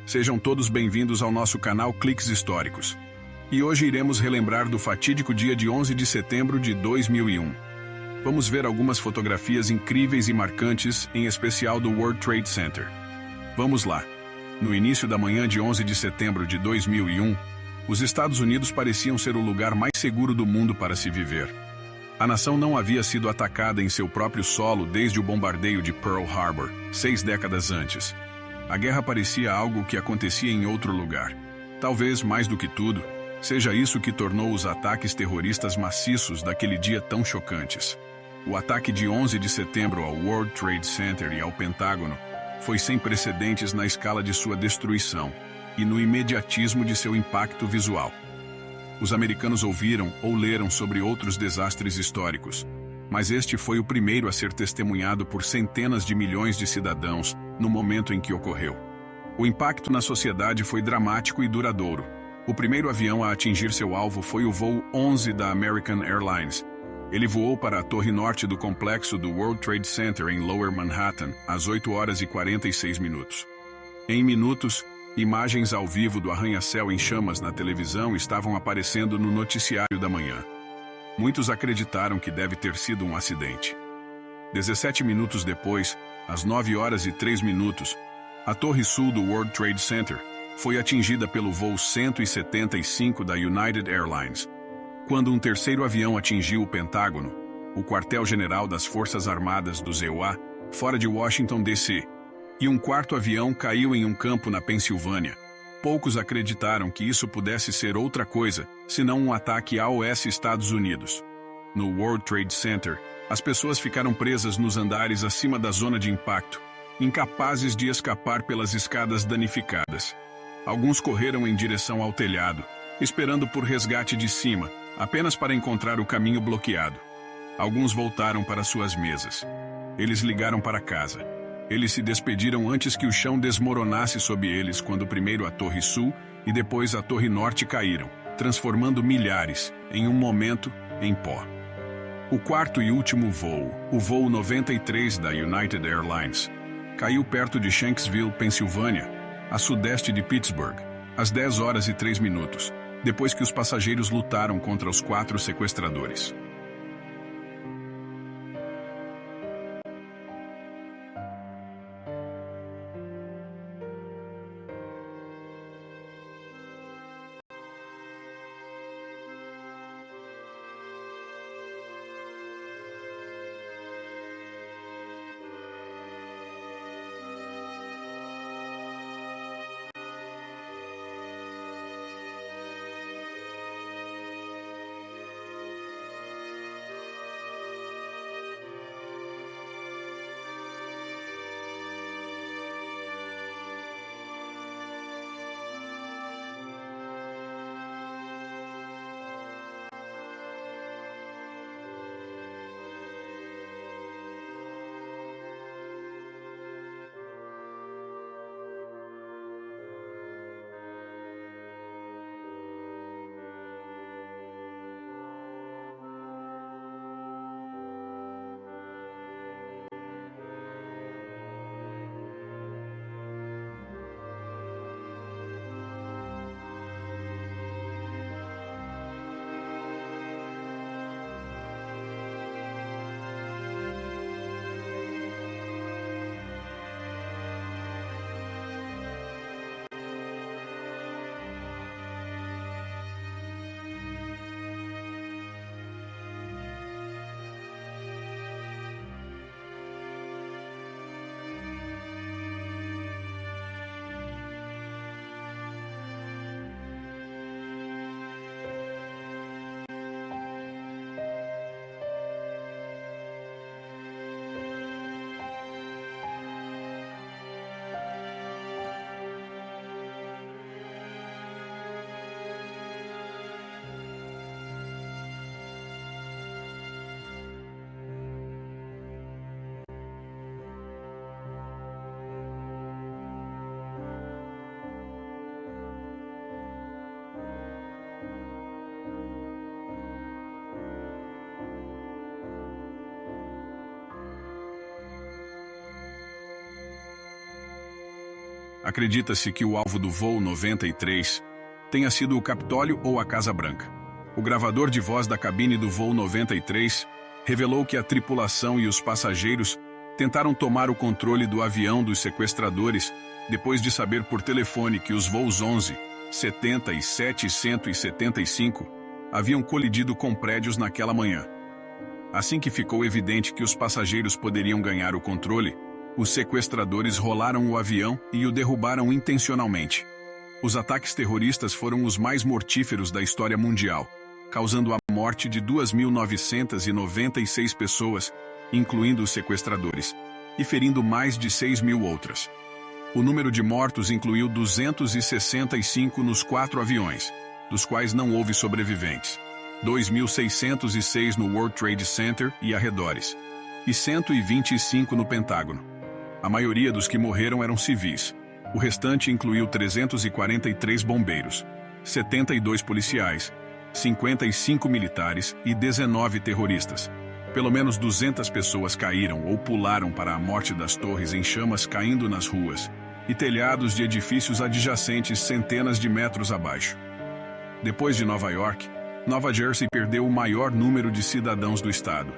Sejam todos bem-vindos ao nosso canal Cliques Históricos. E hoje iremos relembrar do fatídico dia de 11 de setembro de 2001. Vamos ver algumas fotografias incríveis e marcantes, em especial do World Trade Center. Vamos lá. No início da manhã de 11 de setembro de 2001, os Estados Unidos pareciam ser o lugar mais seguro do mundo para se viver. A nação não havia sido atacada em seu próprio solo desde o bombardeio de Pearl Harbor, 6 décadas antes. A guerra parecia algo que acontecia em outro lugar. Talvez, mais do que tudo, seja isso que tornou os ataques terroristas maciços daquele dia tão chocantes. O ataque de 11 de setembro ao World Trade Center e ao Pentágono foi sem precedentes na escala de sua destruição e no imediatismo de seu impacto visual. Os americanos ouviram ou leram sobre outros desastres históricos, mas este foi o primeiro a ser testemunhado por centenas de milhões de cidadãos no momento em que ocorreu. O impacto na sociedade foi dramático e duradouro. O primeiro avião a atingir seu alvo foi o voo 11 da American Airlines. Ele voou para a torre norte do complexo do World Trade Center em Lower Manhattan, às 8 horas e 46 minutos. Em minutos, imagens ao vivo do arranha-céu em chamas na televisão estavam aparecendo no noticiário da manhã. Muitos acreditaram que deve ter sido um acidente. 17 minutos depois, às 9 horas e 3 minutos, a torre sul do World Trade Center foi atingida pelo voo 175 da United Airlines. Quando um terceiro avião atingiu o Pentágono, o quartel-general das Forças Armadas do EUA, fora de Washington, D.C., e um quarto avião caiu em um campo na Pensilvânia, poucos acreditaram que isso pudesse ser outra coisa, senão um ataque AOS Estados Unidos. No World Trade Center, as pessoas ficaram presas nos andares acima da zona de impacto, incapazes de escapar pelas escadas danificadas. Alguns correram em direção ao telhado, esperando por resgate de cima, apenas para encontrar o caminho bloqueado. Alguns voltaram para suas mesas. Eles ligaram para casa. Eles se despediram antes que o chão desmoronasse sob eles quando primeiro a Torre Sul e depois a Torre Norte caíram, transformando milhares, em um momento, em pó. O quarto e último voo, o voo 93 da United Airlines, caiu perto de Shanksville, Pensilvânia, a sudeste de Pittsburgh, às 10 horas e 3 minutos, depois que os passageiros lutaram contra os 4 sequestradores. Acredita-se que o alvo do voo 93 tenha sido o Capitólio ou a Casa Branca. O gravador de voz da cabine do voo 93 revelou que a tripulação e os passageiros tentaram tomar o controle do avião dos sequestradores depois de saber por telefone que os voos 11, 70 e 775 haviam colidido com prédios naquela manhã. Assim que ficou evidente que os passageiros poderiam ganhar o controle, os sequestradores rolaram o avião e o derrubaram intencionalmente. Os ataques terroristas foram os mais mortíferos da história mundial, causando a morte de 2.996 pessoas, incluindo os sequestradores, e ferindo mais de 6.000 outras. O número de mortos incluiu 265 nos 4 aviões, dos quais não houve sobreviventes, 2.606 no World Trade Center e arredores, e 125 no Pentágono. A maioria dos que morreram eram civis. O restante incluiu 343 bombeiros, 72 policiais, 55 militares e 19 terroristas. Pelo menos 200 pessoas caíram ou pularam para a morte das torres em chamas caindo nas ruas e telhados de edifícios adjacentes centenas de metros abaixo. Depois de Nova York, Nova Jersey perdeu o maior número de cidadãos do estado.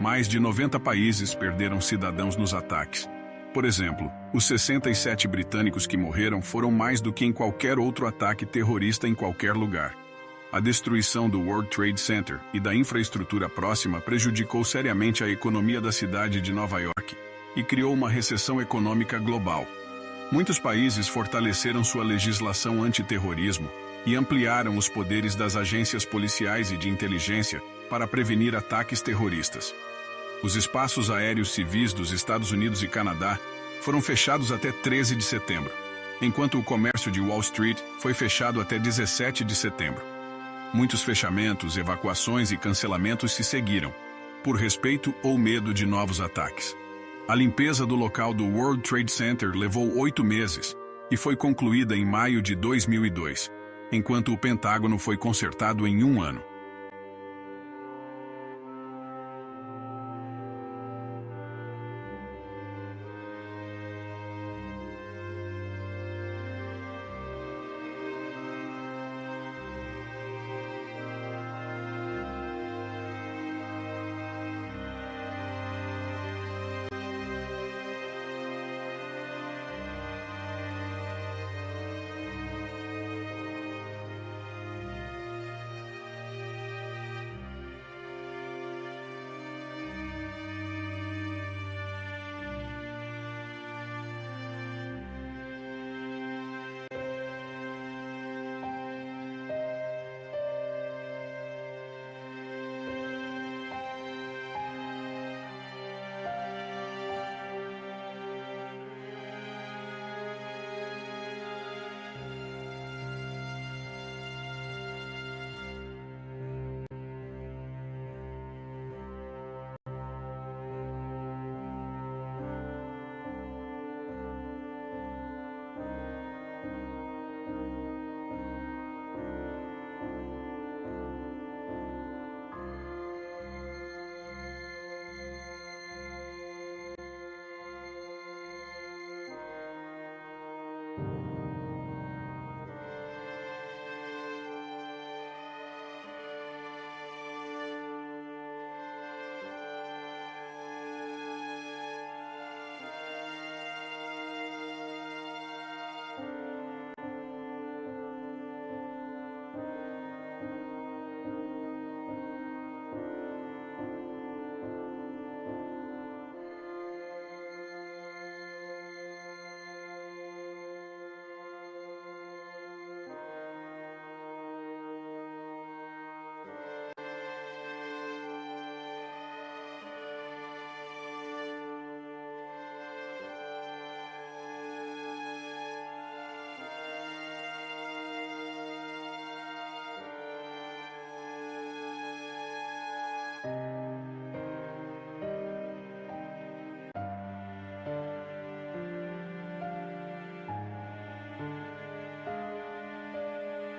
Mais de 90 países perderam cidadãos nos ataques. Por exemplo, os 67 britânicos que morreram foram mais do que em qualquer outro ataque terrorista em qualquer lugar. A destruição do World Trade Center e da infraestrutura próxima prejudicou seriamente a economia da cidade de Nova York e criou uma recessão econômica global. Muitos países fortaleceram sua legislação antiterrorismo e ampliaram os poderes das agências policiais e de inteligência para prevenir ataques terroristas. Os espaços aéreos civis dos Estados Unidos e Canadá foram fechados até 13 de setembro, enquanto o comércio de Wall Street foi fechado até 17 de setembro. Muitos fechamentos, evacuações e cancelamentos se seguiram, por respeito ou medo de novos ataques. A limpeza do local do World Trade Center levou 8 meses e foi concluída em maio de 2002, enquanto o Pentágono foi consertado em 1 ano.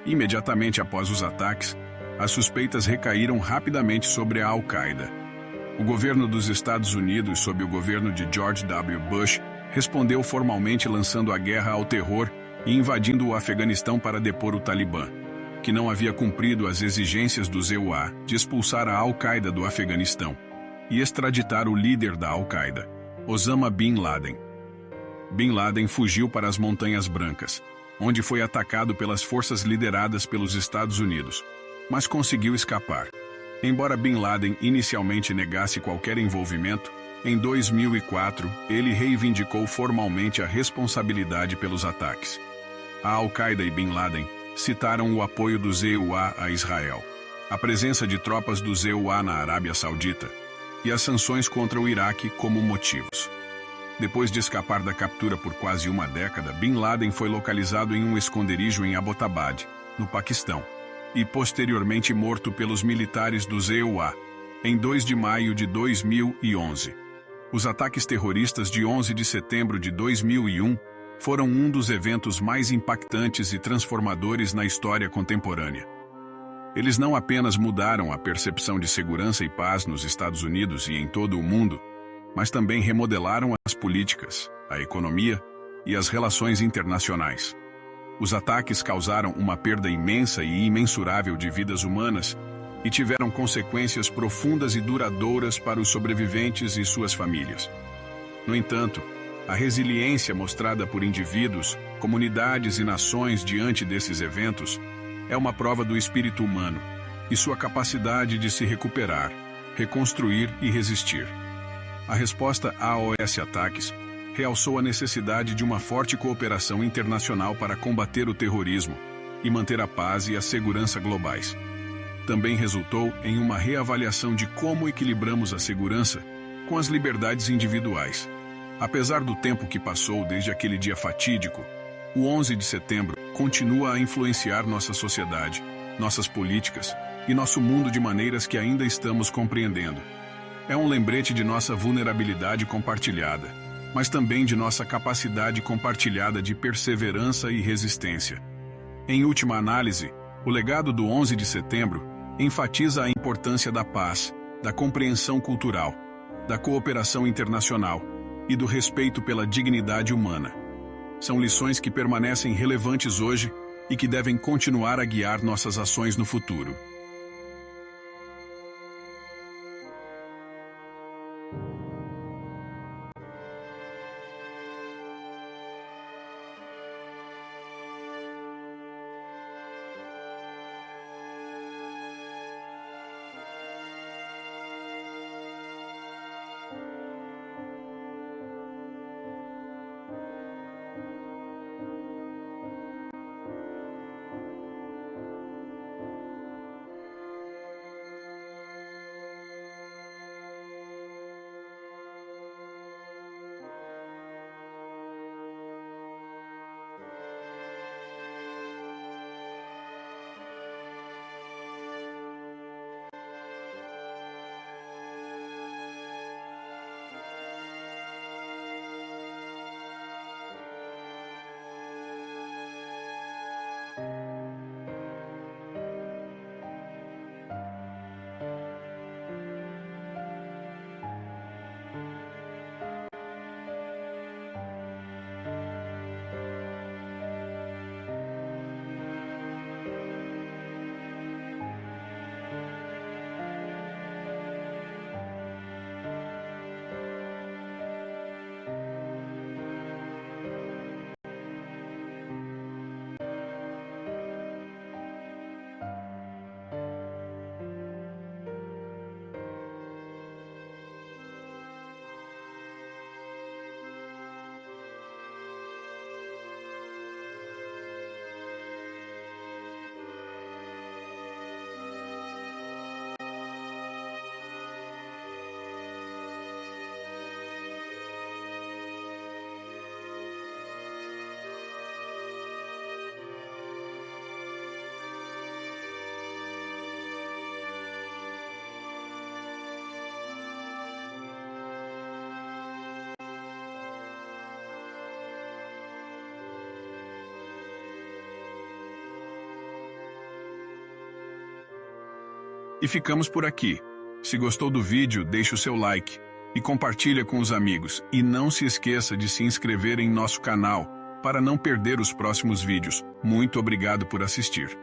Imediatamente após os ataques, as suspeitas recaíram rapidamente sobre a Al-Qaeda. O governo dos Estados Unidos, sob o governo de George W. Bush, respondeu formalmente lançando a guerra ao terror e invadindo o Afeganistão para depor o Talibã, que não havia cumprido as exigências do EUA de expulsar a Al-Qaeda do Afeganistão e extraditar o líder da Al-Qaeda, Osama Bin Laden. Bin Laden fugiu para as Montanhas Brancas, onde foi atacado pelas forças lideradas pelos Estados Unidos, mas conseguiu escapar. Embora Bin Laden inicialmente negasse qualquer envolvimento, em 2004 ele reivindicou formalmente a responsabilidade pelos ataques. A Al-Qaeda e Bin Laden citaram o apoio do EUA a Israel, a presença de tropas do EUA na Arábia Saudita e as sanções contra o Iraque como motivos. Depois de escapar da captura por quase uma década, Bin Laden foi localizado em um esconderijo em Abbottabad, no Paquistão, e posteriormente morto pelos militares do EUA, em 2 de maio de 2011. Os ataques terroristas de 11 de setembro de 2001 foram um dos eventos mais impactantes e transformadores na história contemporânea. Eles não apenas mudaram a percepção de segurança e paz nos Estados Unidos e em todo o mundo, mas também remodelaram as políticas, a economia e as relações internacionais. Os ataques causaram uma perda imensa e imensurável de vidas humanas e tiveram consequências profundas e duradouras para os sobreviventes e suas famílias. No entanto, a resiliência mostrada por indivíduos, comunidades e nações diante desses eventos é uma prova do espírito humano e sua capacidade de se recuperar, reconstruir e resistir. A resposta aos ataques realçou a necessidade de uma forte cooperação internacional para combater o terrorismo e manter a paz e a segurança globais. Também resultou em uma reavaliação de como equilibramos a segurança com as liberdades individuais. Apesar do tempo que passou desde aquele dia fatídico, o 11 de setembro continua a influenciar nossa sociedade, nossas políticas e nosso mundo de maneiras que ainda estamos compreendendo. É um lembrete de nossa vulnerabilidade compartilhada, mas também de nossa capacidade compartilhada de perseverança e resistência. Em última análise, o legado do 11 de setembro enfatiza a importância da paz, da compreensão cultural, da cooperação internacional e do respeito pela dignidade humana. São lições que permanecem relevantes hoje e que devem continuar a guiar nossas ações no futuro. E ficamos por aqui. Se gostou do vídeo, deixe o seu like. e compartilha com os amigos. E não se esqueça de se inscrever em nosso canal para não perder os próximos vídeos. Muito obrigado por assistir.